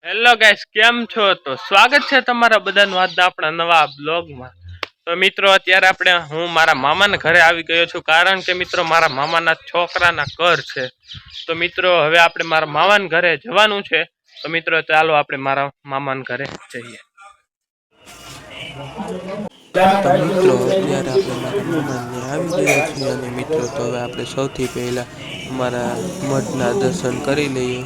Hello guys, કેમ છો? તો સ્વાગત છે તમારા બધાનું આજના આપણા નવા બ્લોગમાં. તો મિત્રો, અત્યારે હું મારા મામાના ઘરે આવી ગયો છું, કારણ કે મિત્રો મારા મામાના છોકરાના ઘર છે. તો મિત્રો, હવે આપણે મારા મામાના ઘરે જવાનું છે. તો મિત્રો, ચાલો આપણે મારા મામાના ઘરે જઈએ. તો મિત્રો અત્યારે આપણે મારા મામાને આવી ગયા છીએ અને મિત્રો તો હવે આપણે સૌથી પહેલાં અમારા મઠના દર્શન કરી લઈએ.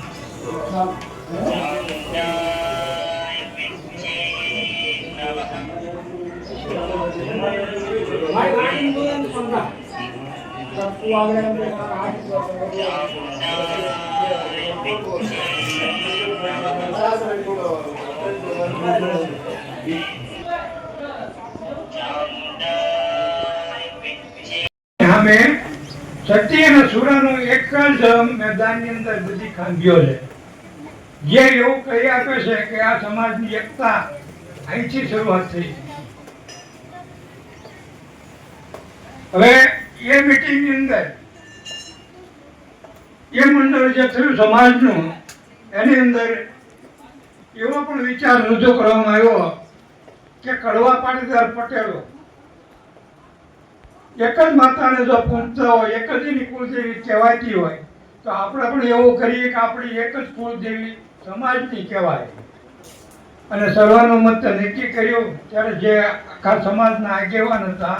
શક્તિ અને સુરાનું એક જ મેદાનની અંદર બધી ખાંભીઓ છે. જે એવું કહી આપે છે કે આ સમાજની એકતા અહીંથી શરૂઆત થઈ. હવે એ મીટિંગની અંદર એ મંડળ જે થયું સમાજનું, એની અંદર એવો પણ વિચાર રજૂ કરવામાં આવ્યો કે કડવા પાટીદાર પટેલો એક જ માતાને જો પૂજતા હોય, એક જ એની કુળદેવી કહેવાતી હોય, તો આપણે પણ એવું કરીએ કે આપણી એક જ કુળદેવી સમાજની કહેવાય. અને સર્વાનુમતે નક્કી કર્યું. ત્યારે જે આખા સમાજના આગેવાન હતા,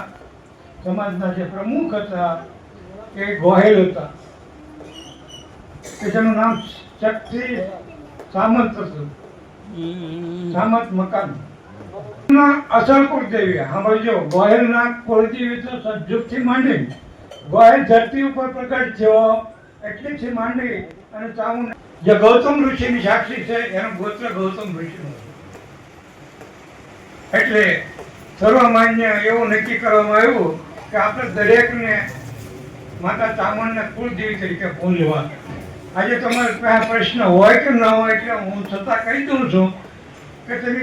સમાજના જે પ્રમુખ હતા, એ ગોહિલ હતા, કે જેનું નામ શક્તિ સામંત હતું, સામંત મકાન. અસલ કુળદેવી સાંભળજો, ગોહિલના કુળદેવી તો સજ્જુગથી માંડી, ગોહિલ ધરતી ઉપર પ્રગટ થયો એટલીથી માંડી અને ચામુંડ જે ગૌતમ ઋષિની સાક્ષી છે, એનું ગોત્ર ગૌતમ ઋષિનું. એટલે સર્વમાન્ય એવું નક્કી કરવામાં આવ્યું કે આપણે દરેકને માતા ચામુંડના કુળદેવી તરીકે પૂજવા. આજે તમારે પાસે પ્રશ્ન હોય કે ન હોય, એટલે હું છતાં કહી દઉં છું કે તમે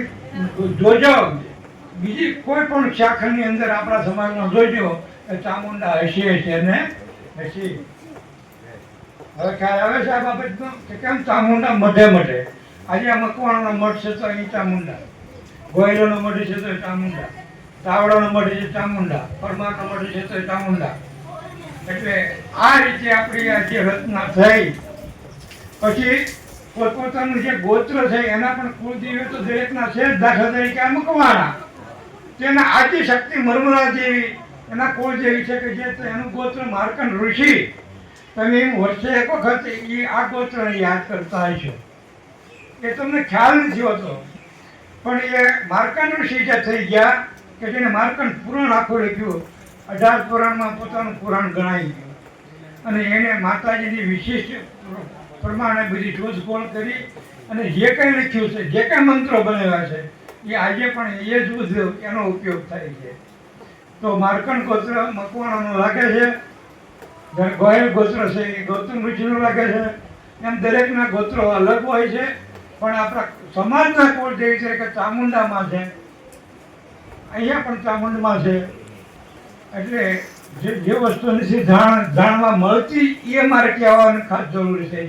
જોજો, બીજી કોઈ પણ શાખાની અંદર આપણા સમાજમાં જોજો કે ચામુંડા હશે ને હશે. હવે ખ્યાલ આવે છે આ બાબતનો કે કેમ ચામુંડા મઢે મઢે. આજે આ મકવાણાનો મઠ છે તો અહીં ચામુંડા, ગોયલોનો મઢ છે તો ચામુંડા, તાવડાનો મઢ છે ચામુંડા, પરમારનો મઢ છે તો ચામુંડા. એટલે આ રીતે આપણી આ જે રચના થઈ, પછી પોતપોતાનું જે ગોત્ર છે એના પણ કુળદેવી તો દરેકના છે. દાખલા તરીકે આ મકવાણા, તેના આદિ શક્તિ મરમરા જેવી એના કુળદેવી છે કે જે એનું ગોત્ર માર્કંડ ઋષિ. તમે વર્ષે એક વખત એ આ ગોત્રને યાદ કરતા હશો, એ તમને ખ્યાલ નથી હોતો. પણ એ માર્કંડ ઋષિ જે થઈ ગયા કે જેને માર્કંડ પુરાણ આખું લખ્યું, 18 પુરાણમાં પોતાનું પુરાણ ગણાઈ ગયું, અને એને માતાજીની વિશિષ્ટ પ્રમાણે બધી શોધખોળ કરી અને જે કંઈ લખ્યું છે, જે કંઈ મંત્રો બનાવ્યા છે, એ આજે પણ એ જ બધું એનો ઉપયોગ થાય છે. તો માર્કંડ ગોત્ર મકવાણાનું લાગે છે, ગોયલ ગોત્ર છે એ ગૌતમ ઋષિનું લાગે છે. એમ દરેકના ગોત્રો અલગ હોય છે, પણ આપણા સમાજના કુળદેવી તરીકે ચામુંડામાં છે, અહીંયા પણ ચામુંડમાં છે. એટલે જે વસ્તુ નથી જાણવા મળતી એ મારે કહેવાનું ખાસ જરૂરી છે,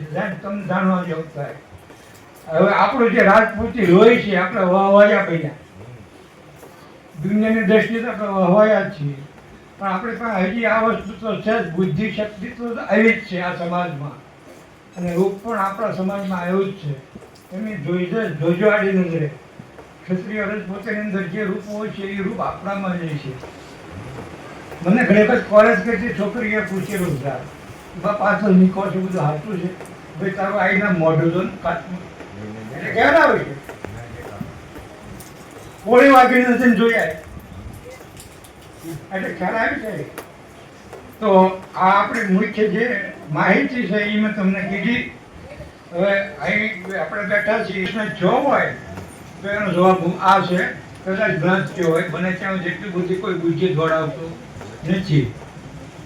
તમને જાણવા જેવું થાય. હવે આપણું જે રાજપૂતી લોહી છે, આપણે વહવાયા પહેલા દુનિયાની દ્રષ્ટિએ તો આપણે વહવાયા જ છીએ, પણ આપણી પાસે હજી આ વસ્તુ તો છે જ, બુદ્ધિ શક્તિ તો આવી જ છે આ સમાજમાં, અને રૂપ પણ આપણા સમાજમાં આવ્યું જ છે. એમની જોજો આડી નજરે ક્ષત્રિય રાજપૂતની અંદર જે રૂપ હોય છે એ રૂપ આપણામાં જ છે. મને ઘણી વખત કોલેજ કરતી છોકરીએ પૂછેલું, પાછળ નીકો છે, બધું હાથું છે, ભાઈ તારું આઈના મોઢું તો કાચમાં એટલે કેવા આવે છે, કોળી વાગી નથી જોયા, એટલે ખ્યાલ આવી જાય. તો આ આપણી મુખ્ય જે માહિતી છે એ મેં તમને કીધી. હવે અહીં આપણે બેઠા છીએ, જો હોય તો એનો જવાબ આ છે, કદાચ ભ્રાંત થયો હોય, બને ત્યાં જેટલી બધી કોઈ બુદ્ધિ દોડાવતું નથી.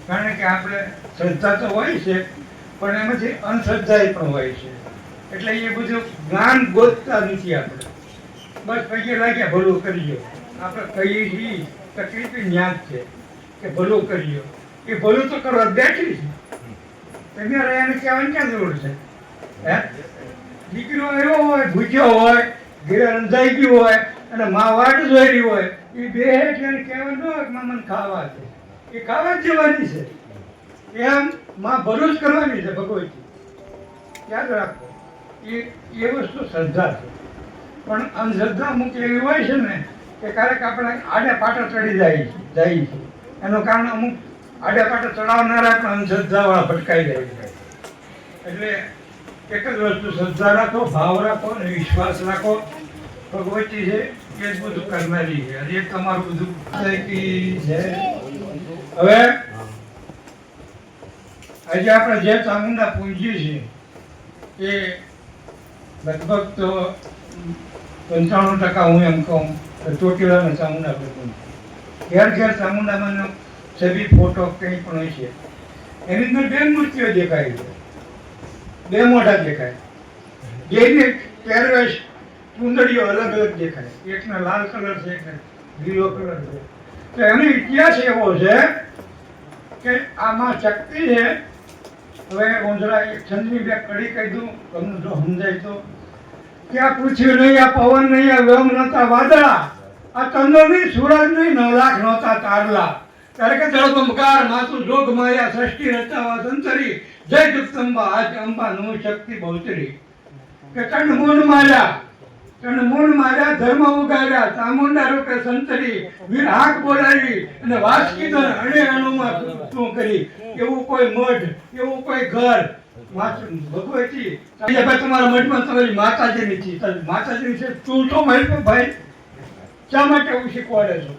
કારણ કે આપણે શ્રદ્ધા તો હોય છે, પણ એમાંથી અંધશ્રદ્ધા પણ હોય છે. એટલે એ બધું જ્ઞાન ગોતતા નથી આપણે, બસ પૈકી લાગ્યા ભલું કરીએ. આપણે કહીએ છીએ તકલીફ ન્યાજ છે કે ભલું કરીએ, એ ભલું તો કરવા બેઠી છે, તમારે એને કહેવાની ક્યાં જરૂર છે? હે દીકરો એવો હોય, ભૂખ્યો હોય, ઘરે રંધાઈ ગયું હોય અને મા વાટ જોઈ રહી હોય, એ બે એટલે કહેવાય ન હોય કે મા મને ખાવા છે, એ ખાવા જ જવાની છે, એમ માં ભરોસ કરવાની છે ભગવતી. યાદ રાખો, એ વસ્તુ શ્રદ્ધા છે. પણ અંધશ્રદ્ધા અમુક એવી હોય છે ને કે ક્યારેક આપણે આડે પાટા ચડી જાય છે. એનું કારણ અમુક આડે પાટા ચડાવનારા પણ અંધશ્રદ્ધાવાળા ભટકાઈ જાય છે. એટલે એક જ વસ્તુ, શ્રદ્ધા રાખો, ભાવ રાખો અને વિશ્વાસ રાખો. ભગવતી છે એ જ બધું કરનારી છે, અને એ તમારું બધું છે. હવે આજે આપણે જે ચામુંડા પૂજીએ છીએ એ લગભગ તો 95% હું એમ કહું તો ચોટીલાના ચામુંડા પર પૂજ્યું. ઘેર ઘેર ચામુંડામાંનો છબી, ફોટો કંઈ પણ હોય છે. એની અંદર બે મૂર્તિઓ દેખાય છે, બે મોઢા દેખાય, બેની પહેરવેશ કુંદડીઓ અલગ અલગ દેખાય. એકને લાલ કલર છે, એકને લીલો કલર છે. તો એનો ઇતિહાસ એવો છે કે આમાં શક્તિ છે. હવે ઊંઝડા એક છંદની બે કડી કહી દઉં, તમને જો સમજાય તો, કે આ પૃથ્વી નહીં, આ પવન નહીં, આ વ્યોમ નહોતા વાદળા, આ ચંદ્ર નહીં, સૂરજ નહીં, 9 લાખ નહોતા તારલા. ત્યારે કે જળબંબકાર માતું જોગ માયા સૃષ્ટિ રચાવા સંતરી, જય જગદંબા આજ અંબા નું શક્તિ બહુચરી. કે ચંડ મૂળ માર્યા, ધર્મ ઉગાડ્યા, ચામુંડા રૂપે સંતરી, વીર હાક બોલાવી અને વાસ કીધો અણે અણુમાં તું કરી. એવું કોઈ મઢ, એવું કોઈ ઘર ભગવતી તમારા મઠમાં તમારી માતાજીની છે, માતાજીની છે, તું તો મારી ભાઈ શા માટે એવું શીખવાડે છો?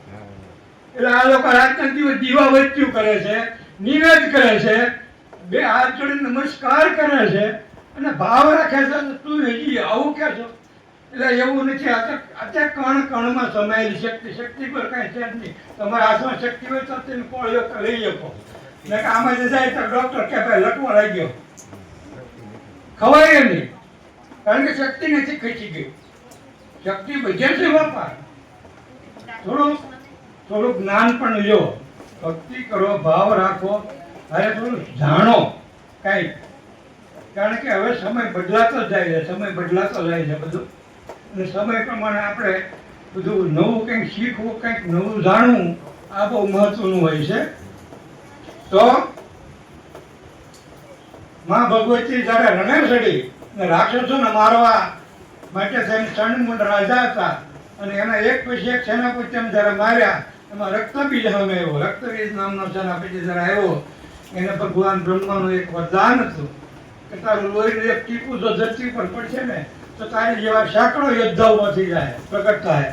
એટલે આ લોકો રાતના દિવસ દીવા વચ્ચું કરે છે, નિવેદ કરે છે, બે હાથ જોડી નમસ્કાર કરે છે અને ભાવ રાખે છે. તું હજી આવું કે છો? એટલે એવું નથી. અત્યારે કણ કણમાં સમાયેલી શક્તિ, શક્તિ પર કાંઈ છે જ નહીં. તમારા હાથમાં શક્તિ હોય તો તમે કોળીઓ લઈ શકો. ને આમાં જે જાય તો ડોક્ટર કે ભાઈ લટવા લાગ્યો, ખવાય નહીં, કારણ કે શક્તિ નથી ખેંચી ગઈ. શક્તિ બધેથી વપાર. થોડું જ્ઞાન પણ લો, ભક્તિ કરો, ભાવ રાખો, હવે થોડું જાણો કાંઈક. કારણ કે હવે સમય બદલાતો જાય છે, સમય બદલાતો જાય છે બધું, અને સમય પ્રમાણે આપણે બધું નવું કંઈક શીખવું, કંઈક નવું જાણવું, આ બહુ મહત્વનું હોય છે. તો માં ભગવતી જયારે રણે ચડી અને રાક્ષસોને મારવા માટે થઈને ચંડમુંડ રાજા હતા, અને એના એક પછી એક સેનાપતિ જયારે માર્યા, એમાં રક્તબીજ સામે આવ્યો. રક્તબીજ નામનો સેનાપતિ જયારે આવ્યો, એને ભગવાન બ્રહ્માનું એક વરદાન હતું કે તારું લોહીનું એક ટીપું જો ધરતી ઉપર પડશે ને તો તારી જેવા સેંકડો યોદ્ધાઓ થઈ જાય, પ્રગટ થાય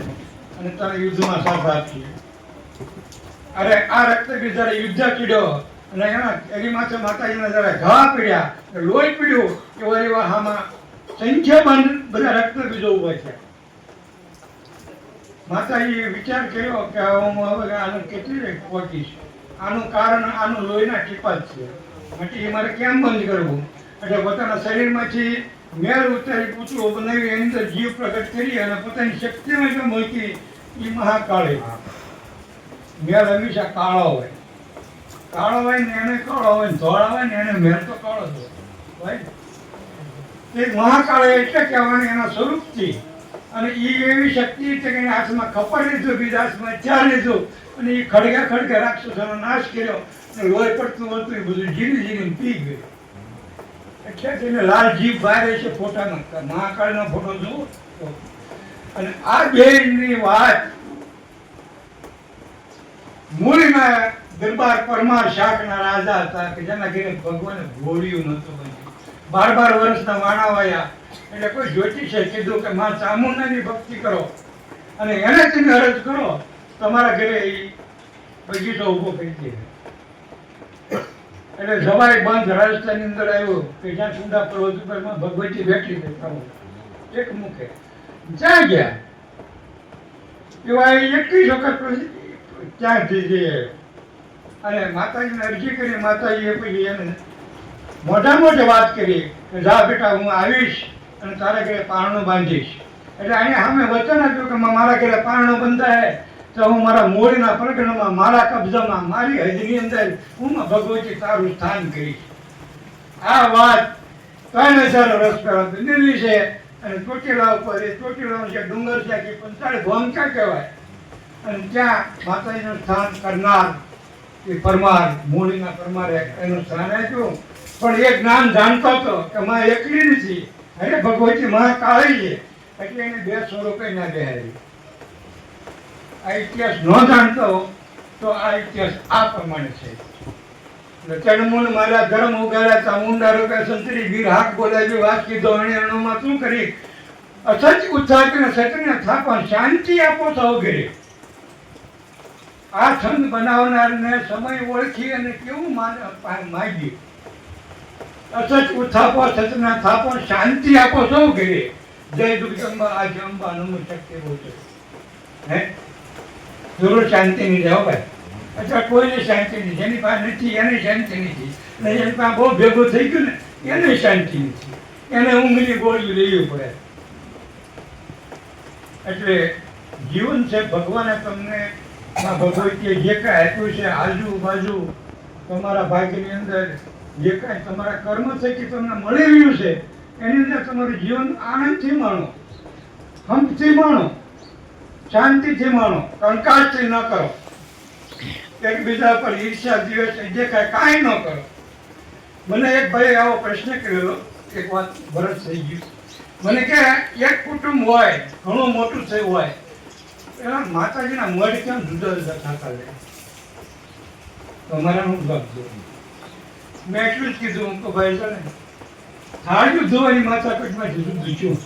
અને તને યુદ્ધમાં સાથ આપશે. અરે આ રક્તબીજ જયારે યુદ્ધ ચીડ્યો અને એની માથે માતાજીને જયારે ઘા પીડ્યા, લોહી પીડ્યું, કે વળી આમાં સંખ્યાબંધ બધા રક્તબીજો ઉભા છે. માતાજીએ વિચાર કર્યો કે હું હવે આનું કેટલી પહોંચીશ, આનું કારણ આનું લોહીના ટીપા જ છે, માટે એ મારે કેમ બંધ કરવું? એટલે પોતાના શરીરમાંથી મેળ ઉતારી પૂતળો બનાવી એની અંદર જીવ પ્રગટ કરી અને પોતાની શક્તિમાં જો મૂકી. એ મહાકાળી મેળ હંમેશા કાળો હોય, કાળો હોય ને એને કાળો હોય, ધોળા હોય ને એને મેળ તો કાળો જ હોય. એ મહાકાળ એટલે કહેવાની એના સ્વરૂપથી. અને એ એવી શક્તિ છે કે હાથમાં ખપર લીધું, બીજા હાથમાં હથિયાર લીધું, અને એ ખડગે રાક્ષસોનો નાશ કર્યો અને લોહી પડતું હતું એ બધું ઝીણી પી ગયું. એટલે તેને લાલ જીભ બહાર છે ફોટામાં, મહાકાળનો ફોટો જુઓ. અને આ બેની વાત મૂળમાં દરબાર પરમાર શાકના રાજા હતા કે જેના ઘરે ભગવાને ભોળ્યું નહોતું બન્યું. 12 વર્ષના વાણા વાયા. એટલે કોઈ જ્યોતિષે કીધું કે માં ચામુંડાની ભક્તિ કરો અને એને તમે અરજ કરો, તમારા ઘરે એ બગીચો ઉભો કરી દે. એટલે જવાય બંધ રાજસ્થાનની અંદર આવ્યો કે જ્યાં સુંદા પર્વત ઉપર ભગવતી બેઠી હતી એક મુખે. જ્યાં ગયા એવા 21 વખત ત્યાં જઈએ અને માતાજીને અરજી કરી. માતાજીએ પછી એને મોઢે વાત કરી કે જા બેટા હું આવીશ અને તારા ઘરે પારણું બાંધીશ. એટલે અહીંયા સામે વચન આપ્યું કે મારા ઘરે પારણું બંધાય તો હું મારા મોડીના પરગણામાં, મારા કબજામાં, મારી હજની અંદર હું ભગવતી તારું સ્થાન કરીશ. આ વાત 3,000 વર્ષ પહેલા દિલ્હી છે અને ચોટીલા ઉપર એ ચોટીલાનો જે ડુંગર છે કે 45 ગોમકા કહેવાય અને ત્યાં માતાજીનું સ્થાન કરનાર એ પરમાર મૂળીના પરમારે એનું સ્થાન આપ્યું. પણ એક નામ જાણતો હતો કે માં એકલી નથી, અરે ભગવતી માં કાળી છે, એટલે એને 2 સ્વરૂપે ના બેહારી. આ ઇતિહાસ ન જાણતો તો આ ઇતિહાસ આ પ્રમાણે છે. ચણમૂળ મારા ધર્મ ઉગાડ્યા ચામુંડા રૂપે સંતરી વીર હાક બોલાવી વાત કીધો અણે અણુમાં શું કરી અસચ ઉત્થાપીને સતને થાપણ શાંતિ આપો સૌ ઘરે. આ છંદ બનાવનારને સમય ઓળખી અને કેવું માગ્યું. અસચ ઉત્થાપો સતના થાપો શાંતિ આપો સૌ ઘરે. જય દુર્ગંબા આજે અંબા નમો શક્તિ બોલશે. હે જરૂર શાંતિ નહીં જાઓ ભાઈ. अच्छा कोઈને શાંતિ નથી, જેની પાસે નથી એને શાંતિ નથી, અને જેની પાસે બહુ ભેગું થઈ ગયું ને એને શાંતિ નથી, એને ઊંઘની ગોળીઓ લેવી પડે. એટલે જીવન છે ભગવાને તમને ભગવતીએ જે કાંઈ આપ્યું છે આજુબાજુ તમારા ભાગ્યની અંદર જે કાંઈ તમારા કર્મ થકી તમને મળી રહ્યું છે એની અંદર તમારું જીવન આનંદથી માણો, હંપથી માણો, શાંતિથી માણો, કંકાસથી ન કરો, એકબીજા પર ઈર્ષ્યા દ્વેષ જે કાંઈ ન કરો. મને એક ભાઈ આવો પ્રશ્ન કરેલો, એક વાત ભરત થઈ ગયું. મને કે એક કુટુંબ હોય ઘણું મોટું થયું હોય એના માતાજીના મઢ કેમ જુદા જુદા થતા રહે? તમારા હું જવાબ દઉં. મેં એટલું જ કીધું કે ભાઈ છે ને થાળીઓ ધોવાની માતા પેટમાં જુદું છું.